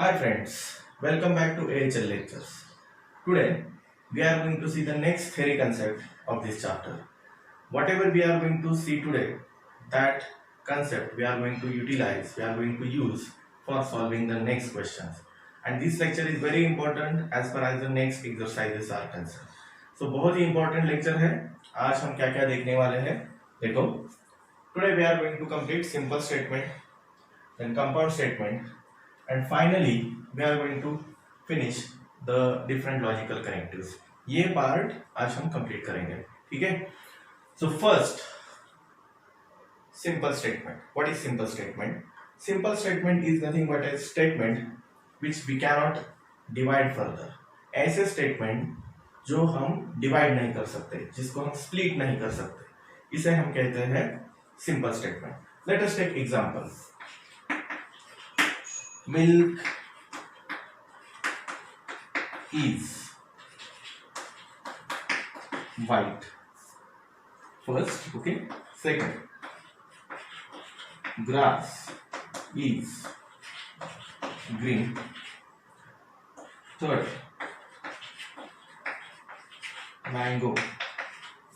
Hi friends, welcome back to AHL Lectures. Today we are going to see the next theory concept of this chapter. Whatever we are going to see today, that concept we are going to utilize, we are going to use for solving the next questions. And this lecture is very important as far as the next exercises are concerned. So बहुत ही important lecture है. आज हम क्या क्या देखने वाले हैं? देखो, today we are going to complete simple statement, then compound statement, and finally we are going to finish the different logical connectives. ये पार्ट आज हम कंप्लीट करेंगे. ठीक है. So first, simple statement. What is simple statement? Simple statement is nothing but a statement which we cannot divide further. ऐसे statement जो हम divide नहीं कर सकते, जिसको हम split नहीं कर सकते, इसे हम कहते हैं simple statement. Let us take example. Milk is white. First, okay. Second, grass is green. Third, mango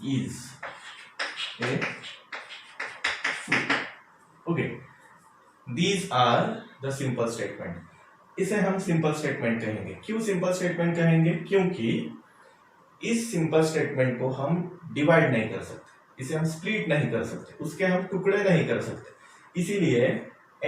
is a fruit. Okay. These are the simple statement. इसे हम सिंपल स्टेटमेंट कहेंगे. क्यों सिंपल स्टेटमेंट कहेंगे? क्योंकि इस सिंपल स्टेटमेंट को हम divide नहीं कर सकते, इसे हम स्प्लिट नहीं कर सकते, उसके हम टुकड़े नहीं कर सकते. इसीलिए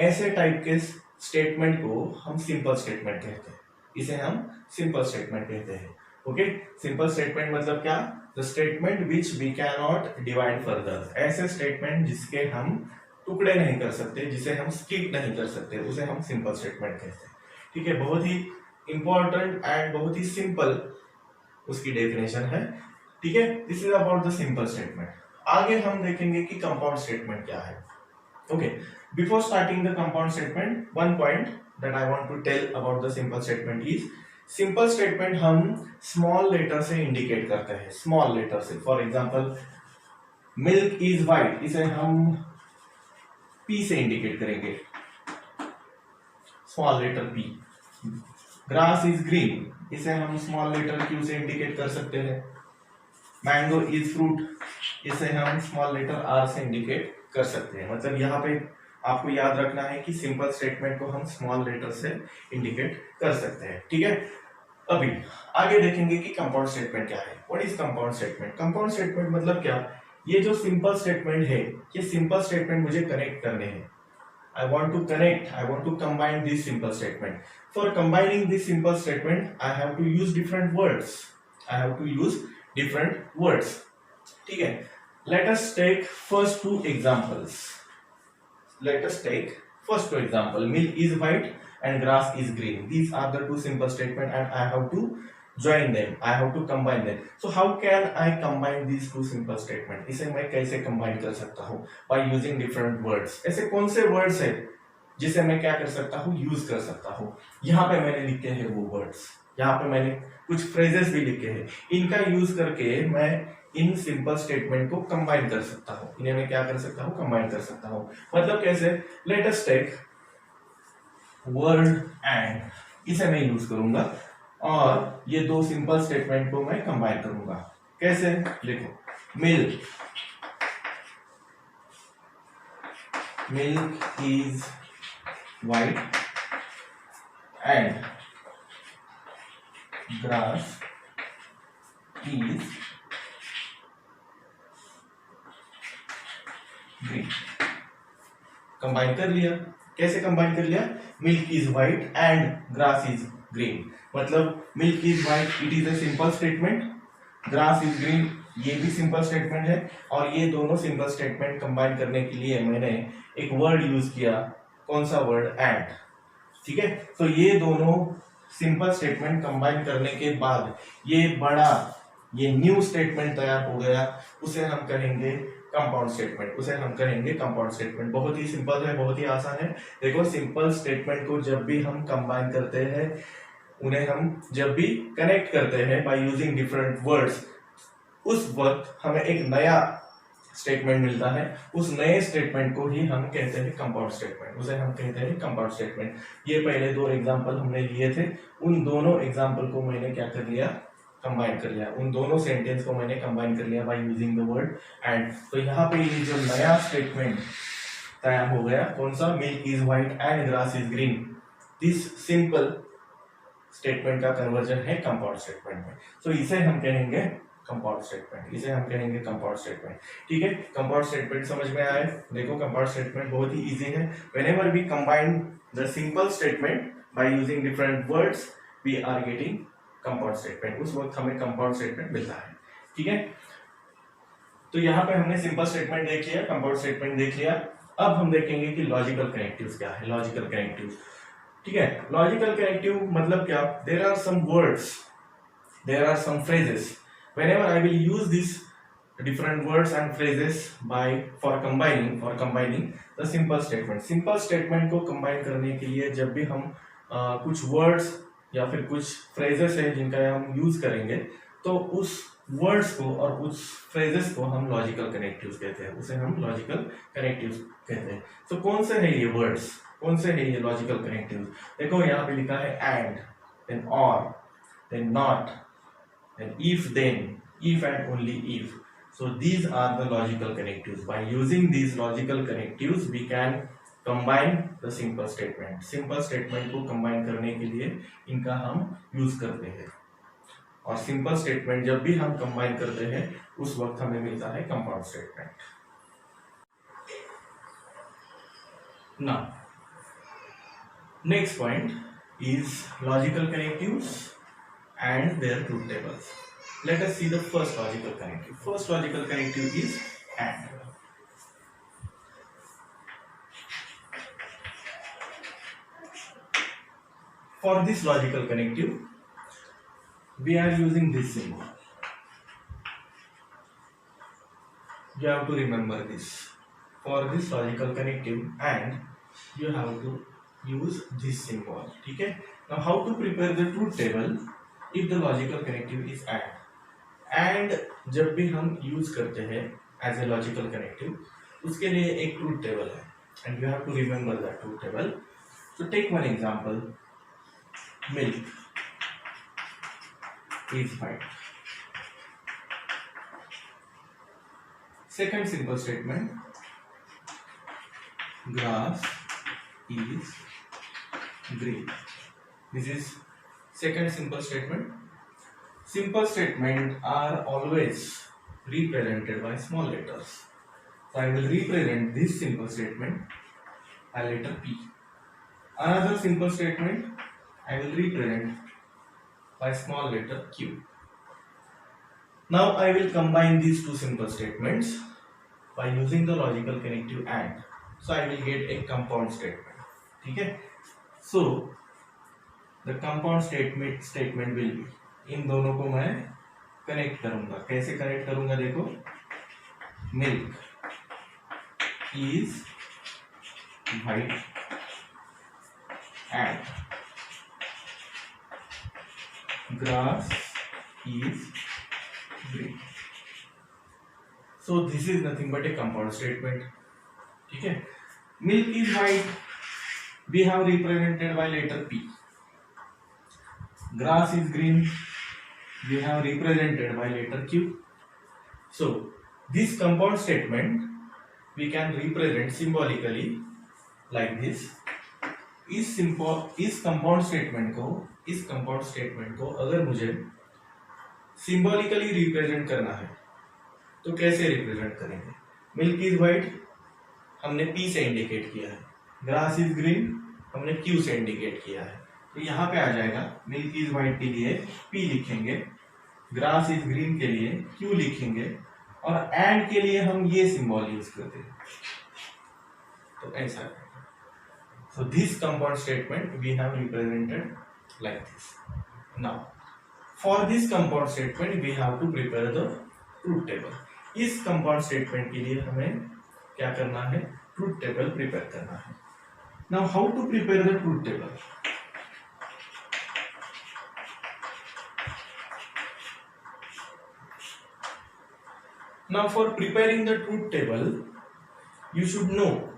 ऐसे टाइप के स्टेटमेंट को हम सिंपल स्टेटमेंट कहते हैं. इसे हम सिंपल स्टेटमेंट कहते हैं. ओके. सिंपल स्टेटमेंट मतलब क्या? The statement which we can not divide further. ऐसे स्टेटमेंट जिसके हम टुकड़े नहीं कर सकते, जिसे हम स्प्लिट नहीं कर सकते, उसे हम सिंपल स्टेटमेंट कहते हैं. ठीक है. बहुत ही इंपॉर्टेंट एंड बहुत ही सिंपल उसकी डेफिनेशन है. ठीक है. This is about the simple statement. आगे हम देखेंगे कि कंपाउंड स्टेटमेंट क्या है. Okay. Before starting the compound statement, one point that I want to tell about the simple statement is, simple statement हम स्मॉल लेटर से इंडिकेट करते हैं. स्मॉल लेटर से. For example, milk is white, इसे हम P से indicate करेंगे. Small letter P. Grass is green, इसे हम स्मॉल लेटर क्यू से इंडिकेट कर सकते हैं. मैंगो इज फ्रूट, इसे हम स्मॉल लेटर आर से इंडिकेट कर सकते हैं. मतलब यहाँ पे आपको याद रखना है कि सिंपल स्टेटमेंट को हम स्मॉल लेटर से इंडिकेट कर सकते हैं. ठीक है. अभी आगे देखेंगे कि कंपाउंड स्टेटमेंट क्या है. What is compound statement? Compound statement मतलब क्या? ये जो सिंपल स्टेटमेंट है, ये सिंपल स्टेटमेंट मुझे कनेक्ट करने हैं. I want to connect, I want to combine this simple statement. For combining this simple statement, I have to use different words. I have to use different words. ठीक है. Let us take first two examples. Let us take first two example. Milk is white and grass is green. These are the two simple statement and I have to join them. I have to combine them. So how can I combine these two simple statement? इसे मैं कैसे combine कर सकता हूँ? By using different words. ऐसे कौन से words है जिसे मैं क्या कर सकता हूँ? यूज कर सकता हूँ. यहाँ पे मैंने लिखे हैं वो words. यहाँ पे मैंने कुछ phrases भी लिखे हैं. इनका यूज करके मैं इन सिंपल स्टेटमेंट को कंबाइन कर सकता हूँ. इन्हें मैं क्या कर सकता हूँ? कंबाइन कर सकता हूँ. मतलब कैसे? Let us take word and, इसे मैं यूज करूंगा और ये दो सिंपल स्टेटमेंट को मैं कंबाइन करूंगा. कैसे? लिखो. Milk is white and grass is green. Combine कर लिया. कैसे कंबाइन कर लिया? Milk is white and grass is green. मतलब milk is white, it is a simple statement. Grass is green, ये भी सिंपल स्टेटमेंट है. और ये दोनों सिंपल स्टेटमेंट कंबाइन करने के लिए मैंने एक वर्ड यूज किया. कौन सा वर्ड? एंड. ठीक है. तो ये दोनों सिंपल स्टेटमेंट कंबाइन करने के बाद ये बड़ा, ये न्यू स्टेटमेंट तैयार हो गया. उसे हम कहेंगे कंपाउंड स्टेटमेंट. उसे हम कहेंगे कंपाउंड स्टेटमेंट. बहुत ही सिंपल है, बहुत ही आसान है. देखो, सिंपल स्टेटमेंट को जब भी हम कंबाइन करते हैं, उन्हें हम जब भी कनेक्ट करते हैं बाय यूजिंग डिफरेंट वर्ड्स, उस वक्त हमें एक नया स्टेटमेंट मिलता है, उस नए स्टेटमेंट को ही हम कहते हैं कंपाउंड स्टेटमेंट, उसे हम कहते हैं कंपाउंड स्टेटमेंट। ये पहले दो एग्जांपल हमने लिए थे, उन दोनों एग्जांपल को मैंने क्या कर लिया, कंबाइन कर लिया, उन दोनों सेंटेंस को मैंने कंबाइन कर लिया by using the word and. तो यहाँ पे ये जो नया स्टेटमेंट तैयार हो गया, कौन सा, milk is white and grass is green, this simple statement का कन्वर्जन है कंपाउंड स्टेटमेंट में। तो इसे हम कहेंगे कंपाउंड स्टेटमेंट, इसे हम कहेंगे कंपाउंड स्टेटमेंट। ठीक है, कंपाउंड स्टेटमेंट समझ में आए। देखो कंपाउंड स्टेटमेंट बहुत ही इजी है। Whenever we combine the simple statement by using different words we are getting compound statement, उस वक्त हमें कंपाउंड स्टेटमेंट मिलता है। ठीक है, तो यहाँ पे हमने सिंपल स्टेटमेंट देख लिया, कंपाउंड स्टेटमेंट देख लिया। अब हम देखेंगे कि लॉजिकल कनेक्टिव्स क्या है। लॉजिकल कनेक्टिव्स, ठीक है, लॉजिकल कनेक्टिव मतलब क्या, there are some words, there are some phrases, whenever I will use these different words and phrases by for combining the simple statement। simple statement को combine करने के लिए जब भी हम कुछ words या फिर कुछ phrases है जिनका हम use करेंगे, तो उस words को और उस phrases को हम logical connectives कहते हैं, उसे हम logical connectives कहते हैं। तो कौन से है ये words, कौन से है ये logical connectives? देखो यहाँ पे लिखा है and, then or, then not, and if then, if and only if, so these are the logical connectives। by using these logical connectives we can combine the simple statement। simple statement को combine करने के लिए इनका हम use करते हैं, और simple statement जब भी हम combine करते हैं उस वक्त हमें मिलता है compound statement। now next point is logical connectives and their truth tables। let us see the first logical connective। first logical connective is and। for this logical connective we are using this symbol, you have to remember this। for this logical connective and you have to use this symbol। ठीक है, now how to prepare the truth table if the logical connective is and जब भी हम use करते हैं as a logical connective उसके लिए एक ट्रूथ टेबल है, and you have to remember that truth table. So take one example, milk is white. Second simple statement, grass is green, this is second simple statement। simple statement are always represented by small letters, so I will represent this simple statement by letter P। another simple statement I will represent by small letter Q। now I will combine these two simple statements by using the logical connective and, so I will get a compound statement। ठीक है, so the compound statement will be, इन दोनों को मैं connect करूंगा। कैसे connect करूंगा, देखो, milk is white and grass is green, so this is nothing but a compound statement. ठीक है, milk is white we have represented by letter P। grass is green we have represented by letter Q। so this compound statement we can represent symbolically like this। इस compound statement को अगर मुझे symbolically represent करना है तो कैसे represent करेंगे। milk is white हमने P से इंडिकेट किया है, grass is green हमने Q से इंडिकेट किया है, तो यहाँ पे आ जाएगा मिल्क इज व्हाइट के लिए P लिखेंगे, ग्रास इज ग्रीन के लिए Q लिखेंगे, और एंड के लिए हम ये सिंबल यूज करते हैं, तो ऐसा। So this compound statement we have represented like this. Now for this compound statement we have to prepare the truth table. इस कंपाउंड स्टेटमेंट के लिए हमें क्या करना है, ट्रूथ टेबल प्रिपेयर करना है। Now how to prepare the truth table, Now for preparing the truth table, you should know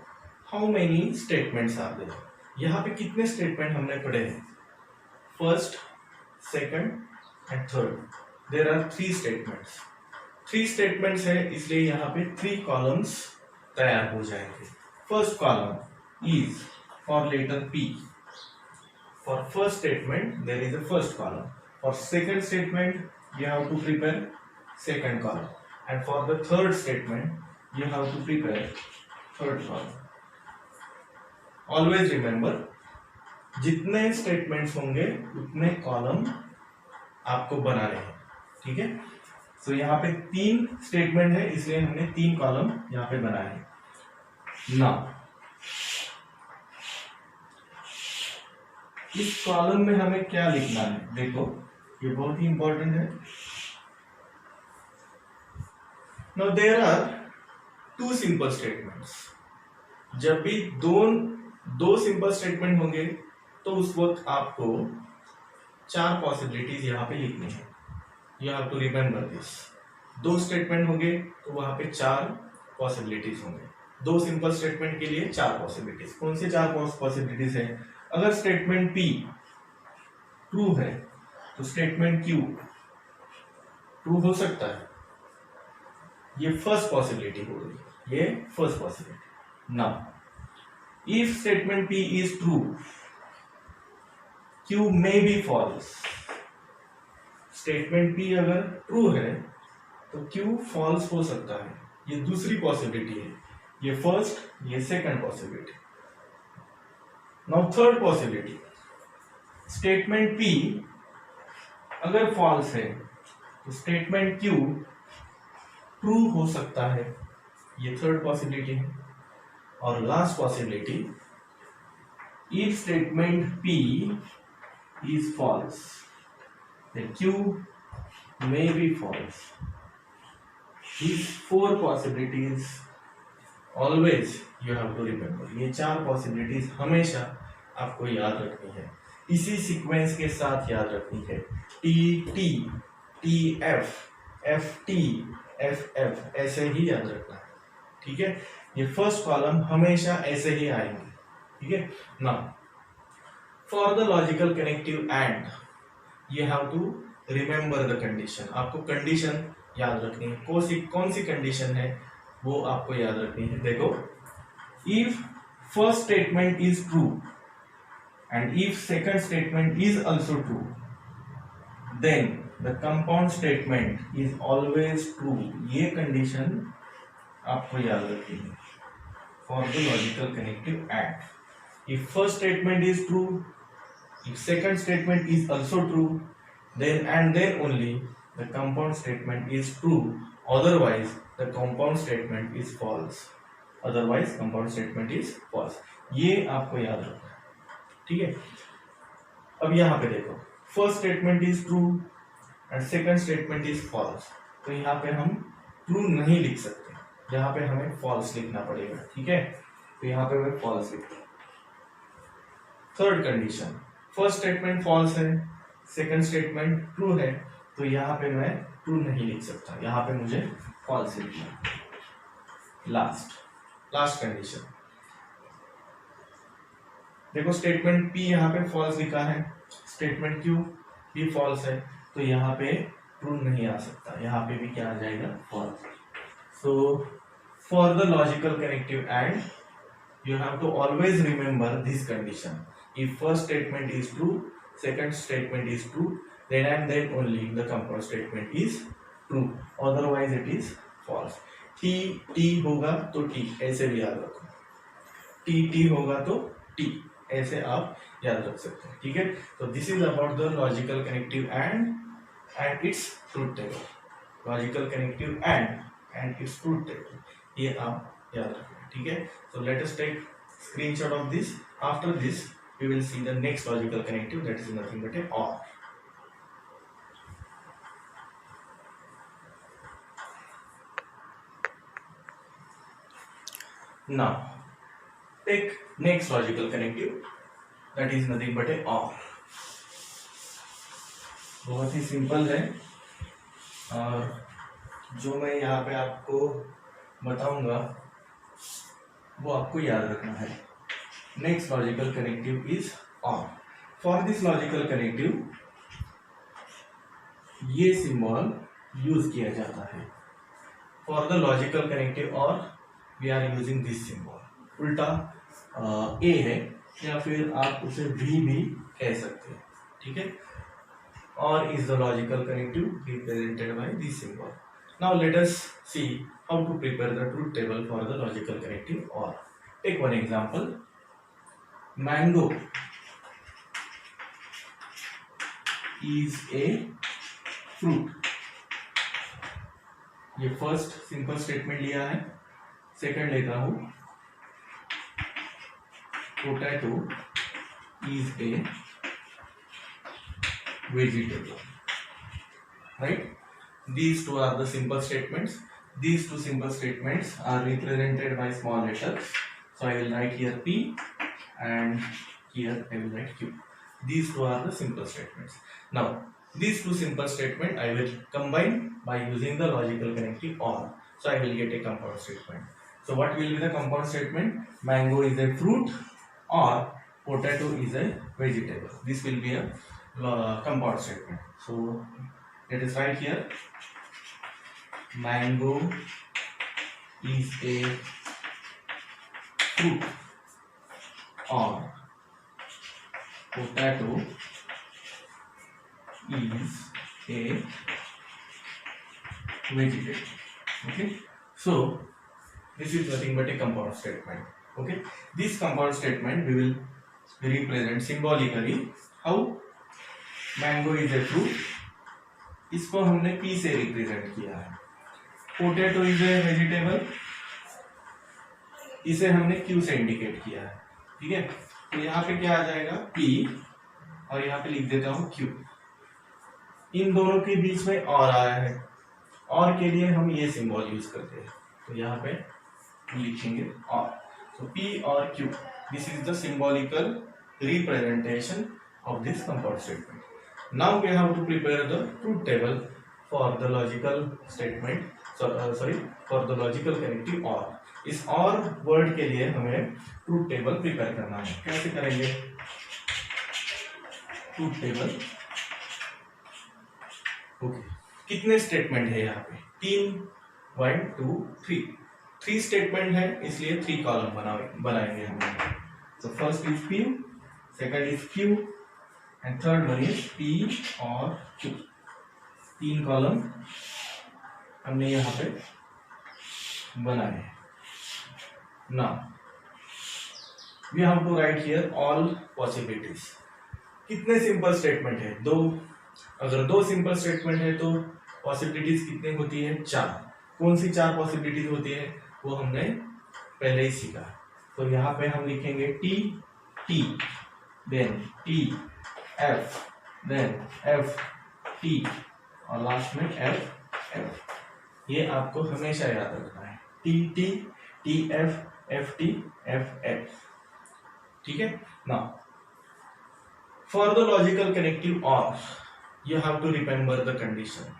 how many statements are there. यहाँ पे कितने स्टेटमेंट हमने पढ़े हैं? First, second and third. There are 3 statements. 3 statements है, इसलिए यहाँ पे 3 कॉलम्स तैयार हो जाएंगे. First column is for letter P. For first statement there is a first column. For second statement you have to prepare second column, and for the third statement you have to prepare third column. Always remember, जितने statements होंगे उतने column आपको बनाने हैं. ठीक है. सो यहाँ पे 3 स्टेटमेंट है, इसलिए हमने 3 कॉलम यहाँ पे बनाए हैं. नाउ इस कॉलम में हमें क्या लिखना है? देखो, ये बहुत ही इंपॉर्टेंट है. Now there are 2 simple statements. जब भी दो सिंपल स्टेटमेंट होंगे तो उस वक्त आपको 4 पॉसिबिलिटीज यहाँ पे लिखनी है. You have to remember this. 2 statement होंगे तो वहां पे 4 पॉसिबिलिटीज होंगे. 2 सिंपल स्टेटमेंट के लिए 4 पॉसिबिलिटीज. कौन से 4 पॉसिबिलिटीज है? अगर स्टेटमेंट P ट्रू है तो स्टेटमेंट Q ट्रू हो सकता है. ये फर्स्ट पॉसिबिलिटी हो गई. ये first possibility. Now if statement P is true, Q may be false. Statement P अगर ट्रू है तो Q फॉल्स हो सकता है. ये दूसरी पॉसिबिलिटी है. ये फर्स्ट, ये second possibility. Now third possibility, statement P अगर फॉल्स है तो स्टेटमेंट Q ट्रू हो सकता है. ये थर्ड पॉसिबिलिटी है. और last possibility, if statement P is false then Q may be false. These 4 possibilities always you have to remember. ये 4 possibilities हमेशा आपको याद रखनी है. इसी सीक्वेंस के साथ याद रखनी है. T T T F F T F F ऐसे ही याद रखना है. ठीक है. ये फर्स्ट कॉलम हमेशा ऐसे ही आएंगे. ठीक है. Now for the logical connective and you have to remember the condition. आपको कंडीशन याद रखनी है. कौन सी कंडीशन है वो आपको याद रखनी है. देखो, if first statement is true and if second statement is also true, then the compound statement is always true. ये कंडीशन आपको याद रखनी है for the logical connective and. If first statement is true, if second statement is also true, then and then only the compound statement is true. Otherwise the compound statement is false. Otherwise compound statement is false. ये आपको याद रखना है. ठीक है. अब यहाँ पे देखो, first statement is true and second statement is false. तो यहाँ पे हम ट्रू नहीं लिख सकते. यहाँ पे हमें फॉल्स लिखना पड़ेगा. ठीक है. तो यहाँ पे मैं फॉल्स लिखता हूँ. Third condition, first statement false है, सेकंड स्टेटमेंट ट्रू है, तो यहाँ पे मैं ट्रू नहीं लिख सकता. यहाँ पे मुझे फॉल्स लिखना है. लास्ट कंडीशन, देखो स्टेटमेंट P यहाँ पे फॉल्स लिखा है, स्टेटमेंट Q भी फॉल्स है, तो यहाँ पे ट्रू नहीं आ सकता. यहाँ पे भी क्या आ जाएगा? False. So for the logical connective and you have to always remember this condition. If first statement is true, second statement is true, then and then only the compound statement is true. Otherwise it is false. T होगा तो T ऐसे भी याद रखो. T होगा तो T ऐसे आप याद रख सकते हैं. ठीक है. तो this is about the logical connective and its truth table. Logical connective and its truth table. ये आप याद रखना. ठीक है. So let us take screenshot of this. After this we will see the next logical connective, that is nothing but a OR. Now take next logical connective, that is nothing but a OR. बहुत ही simple है और जो मैं यहाँ पे आपको बताऊंगा वो आपको याद रखना है। Next logical connective is or. For this logical connective ये सिंबल यूज किया जाता है। For the logical connective or we are using this symbol. उल्टा ए है या फिर आप उसे भी कह सकते हैं, ठीक है। Or is the logical connective represented by this symbol. Now let us see how to prepare the truth table for the logical connective or. Take one example, mango is a fruit. ये first simple statement लिया है। Second लेता हूं, potato is a vegetable, right? These two are the simple statements. These two simple statements are represented by small letters, so I will write here P and here I will write Q. These two are the simple statements. Now these two simple statements I will combine by using the logical connective or, so I will get a compound statement. So what will be the compound statement? Mango is a fruit or potato is a vegetable. This will be a compound statement. So let us write here, mango is a fruit or potato is a vegetable. Okay, so this is nothing but a compound statement. Okay, this compound statement we will represent symbolically. How? Mango is a fruit, इसको हमने P से represent किया है। Potato is A vegetable, इसे हमने Q से indicate किया है, ठीक है। तो यहाँ पे क्या आ जाएगा, पी, और यहाँ पे लिख देता हूँ क्यू। इन दोनों के बीच में और आया है, और के लिए हम ये सिंबल यूज करते हैं, तो यहाँ पे लिखेंगे और। तो पी और Q, this is the symbolical representation of this compound statement. Now we have to prepare the truth table for the logical statement, for the logical connective or. इस और वर्ड के लिए हमें ट्रूथ टेबल प्रिपेयर करना है। कैसे करेंगे truth table? Okay, कितने स्टेटमेंट है यहाँ पे? 3, 1 2 3 स्टेटमेंट है, इसलिए 3 कॉलम बनाएंगे हम। तो first is P, second is Q and third one is P और Q। 3 कॉलम हमने यहाँ पे बनाए। Now we have to write here all possibilities। कितने सिंपल स्टेटमेंट है? 2। अगर 2 सिंपल स्टेटमेंट है तो पॉसिबिलिटीज कितनी होती है? 4। कौन सी 4 पॉसिबिलिटीज होती है वो हमने पहले ही सीखा। तो यहाँ पे हम लिखेंगे T, then T F, then F T और लास्ट में F। ये आपको हमेशा याद रखना है, T T F F T F F, ठीक है ना। For the logical connective or you have to remember the condition.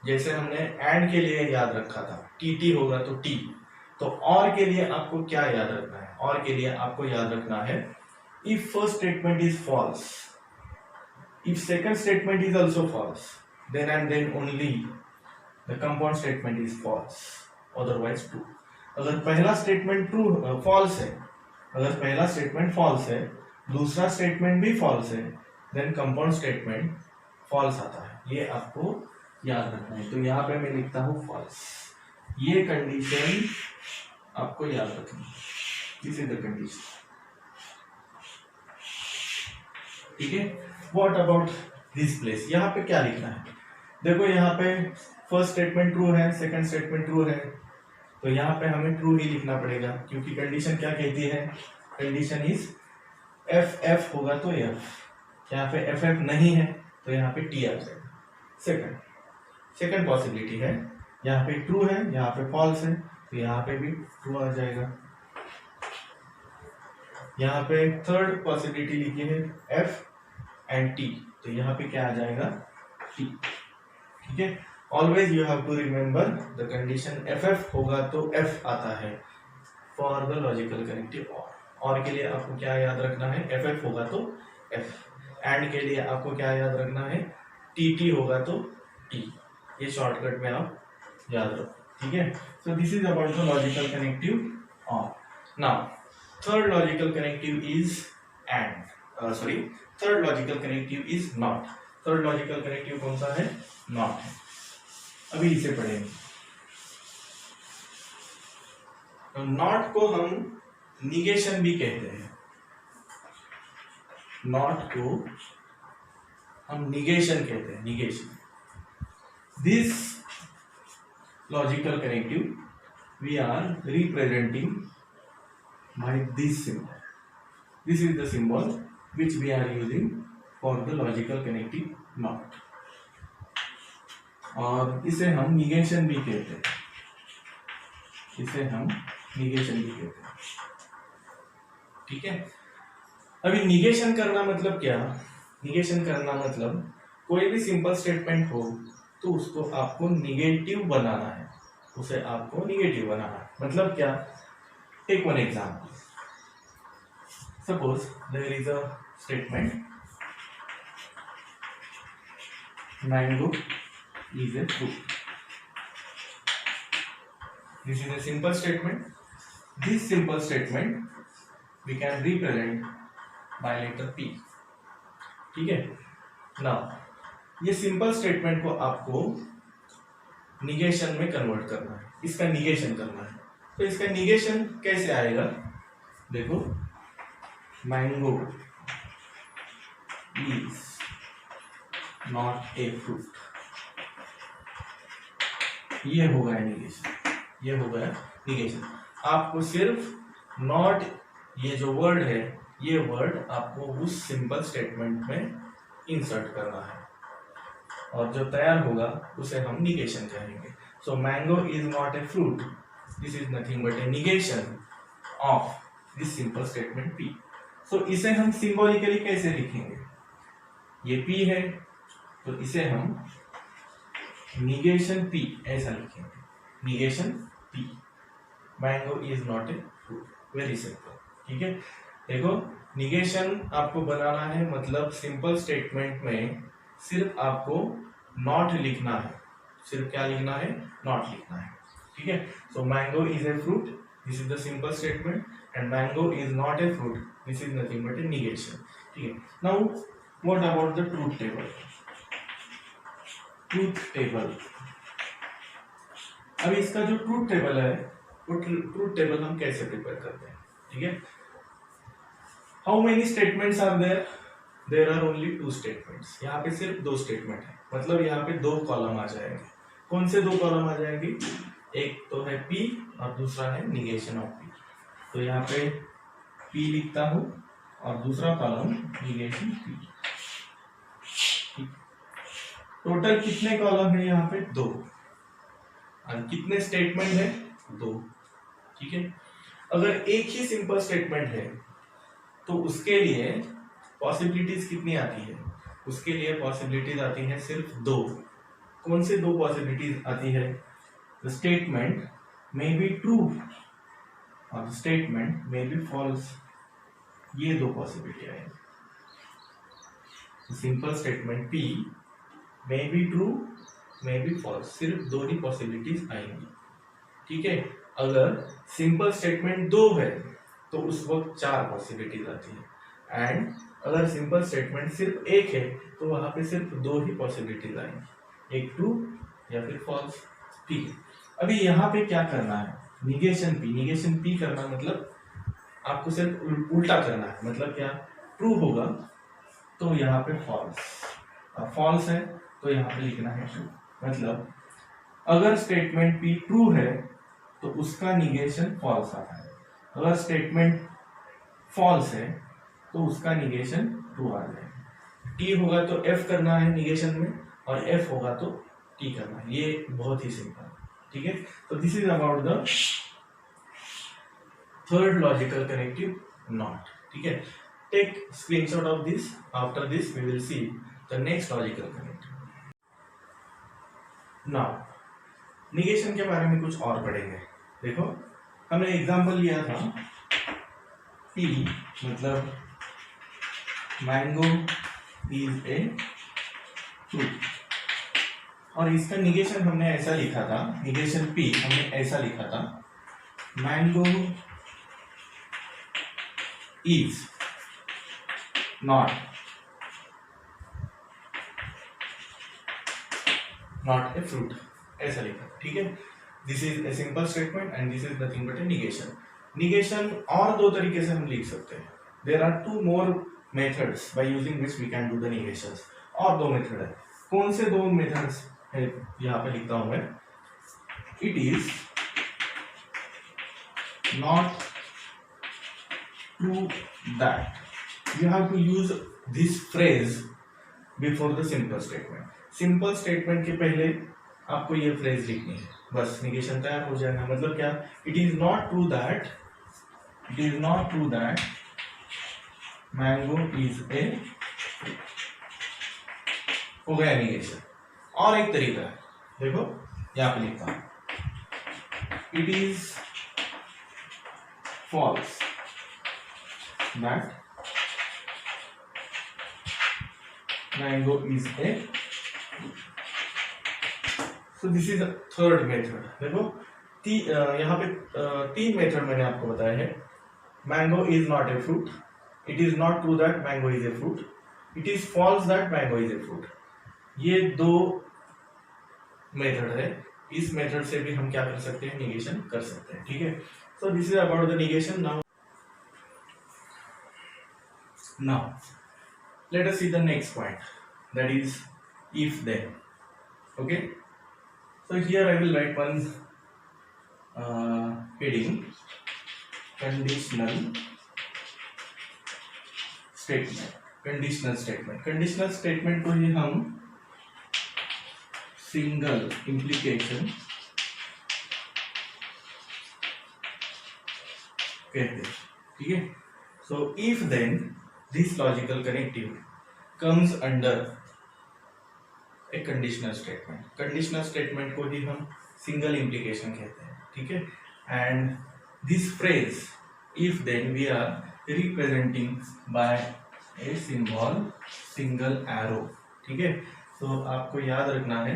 जैसे हमने एंड के लिए याद रखा था T होगा तो T, तो और के लिए आपको क्या याद रखना है? और के लिए आपको याद रखना है, if first statement is false, if second statement is also false, then and then only the compound statement is false, otherwise true। अगर पहला स्टेटमेंट ट्रू फॉल्स है, अगर पहला स्टेटमेंट फॉल्स है, दूसरा स्टेटमेंट भी फॉल्स है, देन कंपाउंड स्टेटमेंट फॉल्स आता है। ये आपको याद रखना है। तो यहाँ पे मैं लिखता हूँ फॉल्स। ये कंडीशन आपको याद रखनी है, दिस इज द कंडीशन, ठीक है। What about this place? यहाँ पे क्या लिखना है? देखो यहाँ पे फर्स्ट स्टेटमेंट ट्रू है, सेकंड स्टेटमेंट ट्रू है, तो यहाँ पे हमें ट्रू ही लिखना पड़ेगा, क्योंकि कंडीशन क्या कहती है? कंडीशन इज F होगा तो F, यहाँ पे F नहीं है तो यहाँ पे T आ जाएगा। सेकंड पॉसिबिलिटी है, यहाँ पे ट्रू है, यहाँ पे फॉल्स है, तो यहाँ पे भी ट्रू आ जाएगा। यहाँ पे थर्ड पॉसिबिलिटी लिखी है F एंड T, तो यहाँ पे क्या आ जाएगा? T, ठीक है। Always you have to remember the condition FF होगा तो F आता है फॉर द लॉजिकल कनेक्टिव और के लिए आपको क्या याद रखना है, FF होगा तो F, एंड के लिए आपको क्या याद रखना है, TT होगा तो T। ये शॉर्टकट में आप याद रखो, ठीक है। So this is about the logical connective or now third logical connective is and third logical connective is not. Third logical connective कौन सा है, नॉट है। अभी इसे पढ़ेंगे। तो नॉट को हम निगेशन भी कहते हैं, नॉट को हम निगेशन कहते हैं, negation. This logical connective we are representing by this symbol. This is the symbol which we are using for the logical connective not, और इसे हम निगेशन भी कहते हैं, इसे हम निगेशन भी कहते हैं, ठीक है। अभी निगेशन करना मतलब क्या, निगेशन करना मतलब कोई भी सिंपल स्टेटमेंट हो तो उसको आपको निगेटिव बनाना है, उसे आपको निगेटिव बनाना है। मतलब क्या, take one example. Suppose there is a statement, mango is a fruit. This is a simple statement. This simple statement we can represent by letter P. ठीक है। Now ये सिंपल स्टेटमेंट को आपको निगेशन में convert करना है, इसका negation करना है। तो इसका निगेशन कैसे आएगा, देखो, mango is not a fruit, ये हो गया निगेशन, ये हो गया निगेशन। आपको सिर्फ नॉट, ये जो वर्ड है, ये वर्ड आपको उस सिंपल स्टेटमेंट में इंसर्ट करना है, और जो तैयार होगा उसे हम निगेशन कहेंगे। So mango is not a fruit, this is nothing but a negation of this simple statement P. So इसे हम symbolically कैसे लिखेंगे, ये P है तो इसे हम negation P ऐसा लिखेंगे, negation P, mango is not a fruit, very simple, ठीक है। देखो negation आपको बनाना है, मतलब सिंपल स्टेटमेंट में सिर्फ आपको not लिखना है, सिर्फ क्या लिखना है, not लिखना है, ठीक है। So mango is a fruit, this is the simple statement, and mango is not a fruit, this is nothing but a negation, ठीक है। Now what about the truth table, truth table. अब इसका जो truth table है, वो truth table हम कैसे prepare करते हैं, ठीक है। How many statements are there, there are only 2 statements, यहाँ पे सिर्फ 2 स्टेटमेंट है, मतलब यहाँ पे 2 कॉलम आ जाएंगे। कौन से 2 कॉलम आ जाएंगे, एक तो है P और दूसरा है निगेशन ऑफ P। तो यहाँ पे P लिखता हूं और दूसरा कॉलम निगेशन P। टोटल कितने कॉलम है यहाँ पे, 2, और कितने स्टेटमेंट है, 2, ठीक है। अगर एक ही सिंपल स्टेटमेंट है तो उसके लिए पॉसिबिलिटीज कितनी आती है, उसके लिए पॉसिबिलिटीज आती है सिर्फ 2। कौन से 2 पॉसिबिलिटीज आती है, the statement may be true or the statement may be false, ये 2 पॉसिबिलिटी आएंगी। Simple statement P may be true may be false, सिर्फ 2 ही पॉसिबिलिटीज आएंगी, ठीक है। अगर सिंपल स्टेटमेंट 2 है तो उस वक्त 4 पॉसिबिलिटीज आती है, एंड अगर सिंपल स्टेटमेंट सिर्फ 1 है तो वहां पे सिर्फ 2 ही पॉसिबिलिटीज आएंगी, एक ट्रू या फिर फॉल्स, ठीक है। अभी यहाँ पे क्या करना है, निगेशन P, निगेशन P करना मतलब आपको सिर्फ उल्टा करना है, मतलब क्या, ट्रू होगा तो यहाँ पे फॉल्स, और फॉल्स है तो यहाँ पे लिखना है ट्रू। मतलब अगर स्टेटमेंट P ट्रू है तो उसका निगेशन फॉल्स आता है, अगर स्टेटमेंट फॉल्स है तो उसका निगेशन ट्रू आ जाएगा। T होगा तो F करना है निगेशन में, और F होगा तो T करना है, ये बहुत ही सिंपल, ठीक है। तो this is about the third logical connective not, ठीक है। Take screenshot of this, after this we will see the next logical connective. Now negation के बारे में कुछ और पढ़ेंगे। देखो हमने एग्जांपल लिया था P मतलब मैंगो इज ए फ्रूट, और इसका निगेशन हमने ऐसा लिखा था, निगेशन P हमने ऐसा लिखा था, mango is not a fruit, ऐसा लिखा। ठीक है, this is a simple statement and this is nothing but a negation. Negation और दो तरीके से हम लिख सकते हैं। There are two more methods by using which we can do the negations. और दो मेथड है। कौन से दो मेथड्स है यहाँ पे लिखता हूं मैं। It is not true that, you have to use this phrase before the simple statement. Simple statement के पहले आपको ये फ्रेज लिखनी है, बस निगेशन तैयार हो जाएगा। मतलब क्या, it is not true that, it is not true that mango is ए, हो गया निगेशन। और एक तरीका है, देखो यहां पे लिखता हूं, it is false that mango is a, so this is third method. देखो यहाँ पे तीन मेथड मैंने आपको बताया है। Mango is not a fruit, it is not true that mango is a fruit, it is false that mango is a fruit. ये दो मेथड है। इस मेथड से भी हम क्या कर सकते हैं, निगेशन कर सकते हैं। ठीक है, so this is about the negation. Now let us see the next point, that is if then. Okay, so here I will write one heading, conditional statement। conditional statement, conditional statement को ही हम single implication कहते हैं। ठीक है, so if then this logical connective comes under a conditional statement। conditional statement को ही हम single implication कहते हैं। ठीक है, and this phrase if then we are representing by a symbol single arrow। ठीक है, तो आपको याद रखना है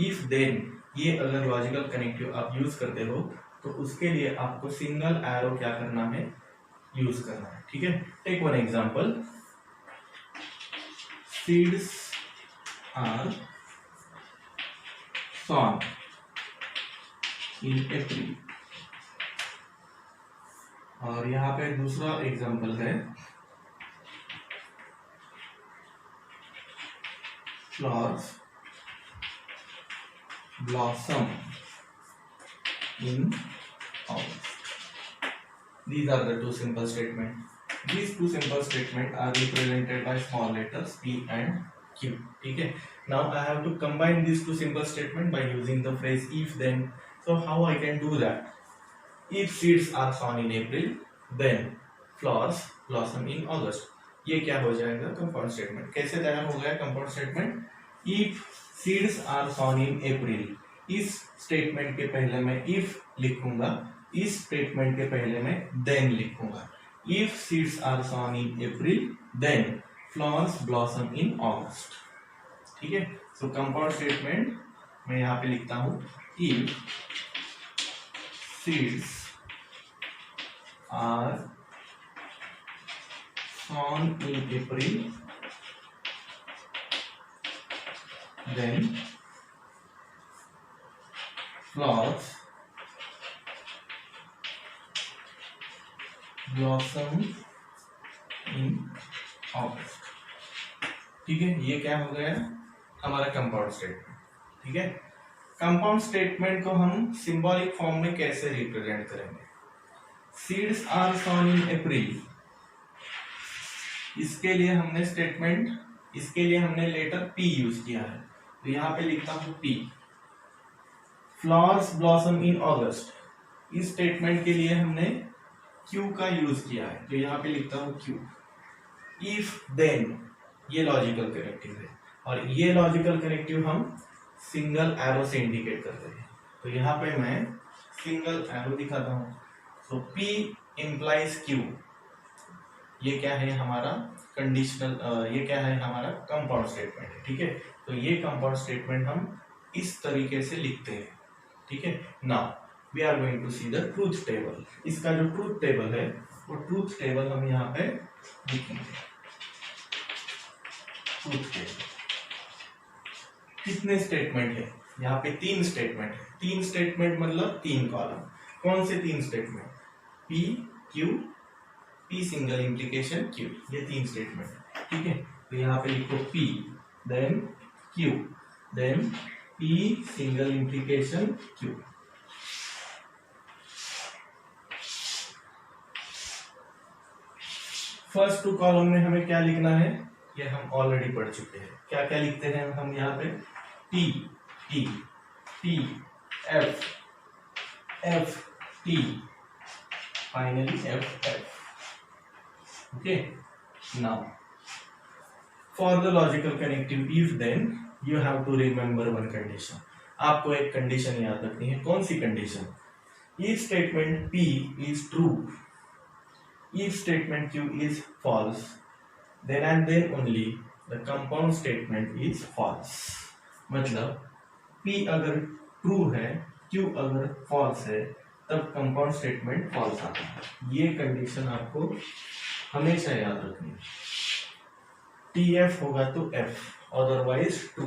if then ये अगर लॉजिकल कनेक्टिव आप यूज करते हो तो उसके लिए आपको सिंगल एरो क्या करना है, यूज करना है। ठीक है, take one example, seeds are sown in April. और यहाँ पे दूसरा एग्जांपल है, flowers blossom in August। These are the two simple statements. These two simple statements are represented by small letters P and Q। ठीक है, now I have to combine these two simple statements by using the phrase if then। So how I can do that? If seeds are sown in April, then flowers blossom in August। ये क्या हो जाएगा, compound statement. कैसे तैयार हो गया compound statement, if seeds are sown in April, इस statement के पहले मैं if लिखूंगा, इस स्टेटमेंट के पहले मैं then लिखूंगा। if seeds are sown in April, then flowers blossom in August। ठीक है, सो कंपाउंड स्टेटमेंट मैं यहाँ पे लिखता हूं, if seeds are sown in April, then flowers blossom in August। ठीक है, ये क्या हो गया हमारा कंपाउंड स्टेटमेंट। ठीक है, कंपाउंड स्टेटमेंट को हम सिंबॉलिक फॉर्म में कैसे रिप्रेजेंट करेंगे, seeds are sown in April, इसके लिए हमने स्टेटमेंट, इसके लिए हमने लेटर P यूज किया है, तो यहाँ पे लिखता हूं P। फ्लावर्स ब्लॉसम इन अगस्त, इस स्टेटमेंट के लिए हमने Q का यूज किया है, तो यहाँ पे लिखता हूं Q। इफ देन ये लॉजिकल कनेक्टिव है, और ये लॉजिकल कनेक्टिव हम सिंगल एरो से इंडिकेट करते हैं। तो यहाँ पे मैं सिंगल एरो दिखाता हूँ। सो P इंप्लाइज Q, ये क्या है हमारा कंडीशनल, ये क्या है हमारा कंपाउंड स्टेटमेंट है, ठीक है। तो ये कंपाउंड स्टेटमेंट हम इस तरीके से लिखते हैं, ठीक है। Now we are going to see the truth table. इसका जो ट्रूथ टेबल है वो ट्रूथ टेबल हम यहाँ पे लिखेंगे। ट्रूथ टेबल कितने स्टेटमेंट है, यहाँ पे 3 स्टेटमेंट है। 3 स्टेटमेंट मतलब 3 कॉलम। कौन से 3 statement? P Q, P single implication Q, ये 3 स्टेटमेंट है, ठीक है। तो यहाँ पे लिखो P, then Q, then P single implication Q। First 2 column में हमें क्या लिखना है, ये हम ऑलरेडी पढ़ चुके हैं। क्या क्या लिखते हैं हम यहाँ पे? T T T F F T, finally F F। Okay, now for the logical connective if then you have to remember one condition। आपको एक कंडीशन याद रखनी है। कौन सी condition? if statement P is true, if statement Q is false, then and then only the compound statement is false। मतलब P अगर true है, Q अगर false है, तब कंपाउंड स्टेटमेंट false आता है। ये कंडीशन आपको हमेशा याद रखनी है। TF होगा तो F, अदरवाइज ट्रू।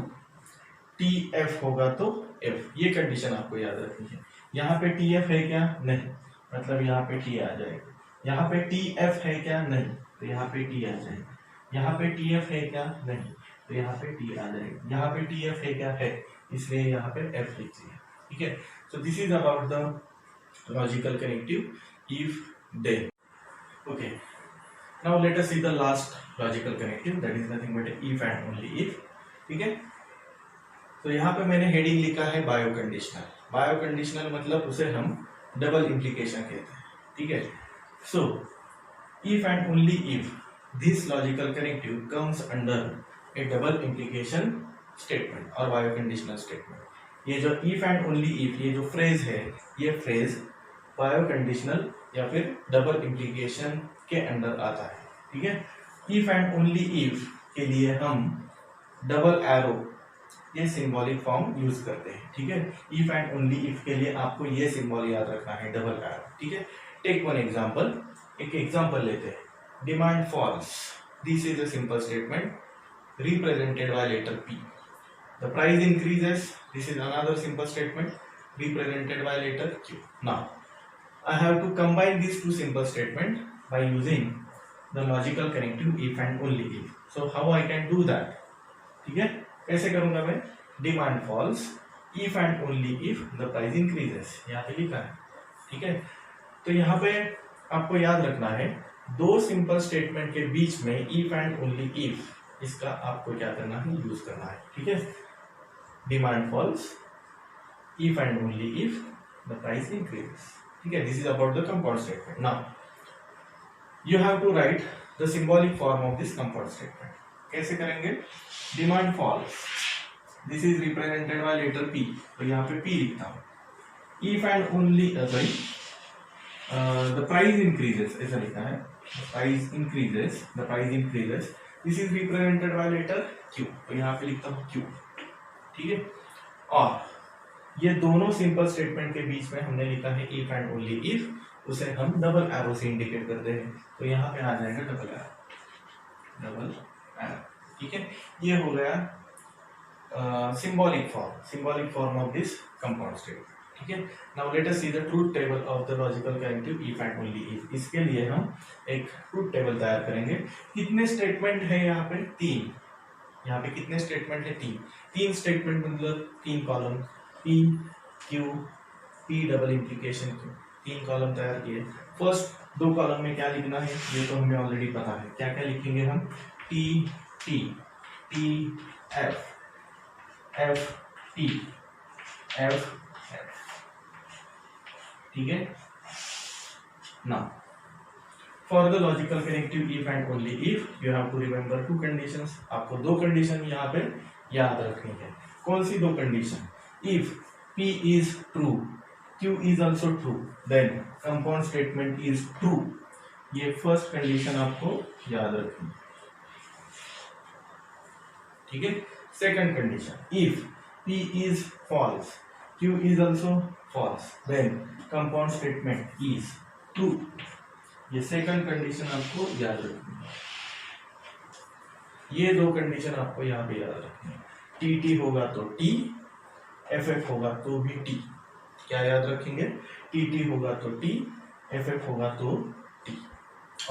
TF होगा तो F, ये कंडीशन आपको याद रखनी है। यहाँ पे TF है क्या? नहीं, मतलब यहाँ पे T आ जाएगा। यहाँ पे TF है क्या? नहीं, तो यहाँ पे T आ जाएगा। यहाँ पे TF है क्या? नहीं, तो यहाँ पे T आ जाएगा। यहाँ पे TF है क्या? है, इसलिए यहाँ पे F लिख दिया, ठीक है। So this is about the logical connective if then। Okay, now let us see the last logical connective, that is nothing but if and only if, ठीक है। तो यहाँ पे मैंने हेडिंग लिखा है बायो कंडीशनल। बायो कंडीशनल मतलब उसे हम डबल इम्प्लीकेशन कहते हैं, ठीक है। सो if and only if this logical connective comes under a double implication statement और बायो कंडीशनल स्टेटमेंट। ये जो if and only if, ये जो फ्रेज है, ये फ्रेज बायो कंडीशनल या फिर डबल इम्प्लीकेशन के अंडर आता है, ठीक है। if and only if के लिए हम डबल एरो, ये सिंबॉलिक फॉर्म यूज करते हैं, ठीक है। if and only if के लिए आपको ये सिंबल याद रखना है, डबल एरो, ठीक है। टेक वन एग्जांपल, एक एग्जांपल लेते हैं। Demand falls, this is a simple statement represented by letter P। The price increases, this is another simple statement represented by letter Q। Now I have to combine these two simple statements by using the logical connective if and only if। So how I can do that? ठीक है, कैसे करूंगा मैं? Demand falls if and only if the price increases, यहाँ पे लिखा है, ठीक है। तो यहाँ पे आपको याद रखना है, दो सिंपल स्टेटमेंट के बीच में if and only if, इसका आपको क्या करना है? यूज करना है, ठीक है। Demand falls if and only if the price increases, ठीक है। This is about the compound statement. Now you have to write the symbolic form of this compound statement. कैसे करेंगे? Demand falls, this is represented by letter P, तो यहाँ पे P लिखता हूँ। If and only sorry the price increases, ऐसा लिखा है, price increases, the price increases, this is represented by letter Q, तो यहाँ पे लिखता हूँ Q, ठीक है। और ये दोनों सिंपल स्टेटमेंट के बीच में हमने लिखा है if and only if, उसे हम डबल एरो से इंडिकेट करते हैं, तो यहाँ पे आ जाएगा डबल एरो, डबल एरो, ठीक है। ये हो गया symbolic form of this compound statement, ठीक है। Now let us C the truth table of the logical connective if and only if। इसके लिए हम एक ट्रूथ टेबल तैयार करेंगे। कितने स्टेटमेंट है यहाँ पे? 3। यहाँ पे कितने स्टेटमेंट है? 3 स्टेटमेंट मतलब 3 column, P Q P double implication Q, 3 column तैयार किए। फर्स्ट 2 कॉलम में क्या लिखना है ये तो हमें ऑलरेडी पता है। क्या क्या लिखेंगे हम? T T T F F T F F, ठीक है। Now for the logical connective if and only if you have to remember 2 conditions। आपको 2 कंडीशन यहाँ पे याद रखनी है। कौन सी दो condition? If P is true, Q is also true, then compound statement is true. ये फर्स्ट कंडीशन आपको याद रखनी, ठीक है। Second condition, if P is false, Q is also false, then compound statement is true. ये second condition आपको याद रखनी है। ये दो कंडीशन आपको यहाँ पे याद रखनी है। टी होगा तो टी, एफ होगा तो भी टी। क्या याद रखेंगे? टी होगा तो टी, एफ होगा तो टी,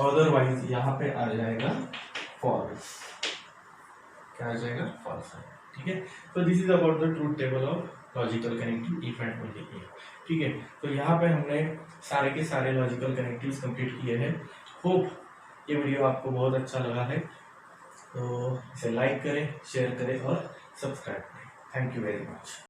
अदरवाइज यहाँ पे आ जाएगा फॉल्स। क्या आ जाएगा? फॉल्स। ठीक है। तो this is about the truth table of logical connective if and only if. ठीक है। तो यहाँ पे हमने सारे के सारे लॉजिकल कनेक्टिव्स कंप्लीट किए हैं। होप ये वीडियो आपको बहुत अच्छा लगा है, तो इसे लाइक करें, शेयर करें और सब्सक्राइब करें। Thank you very much.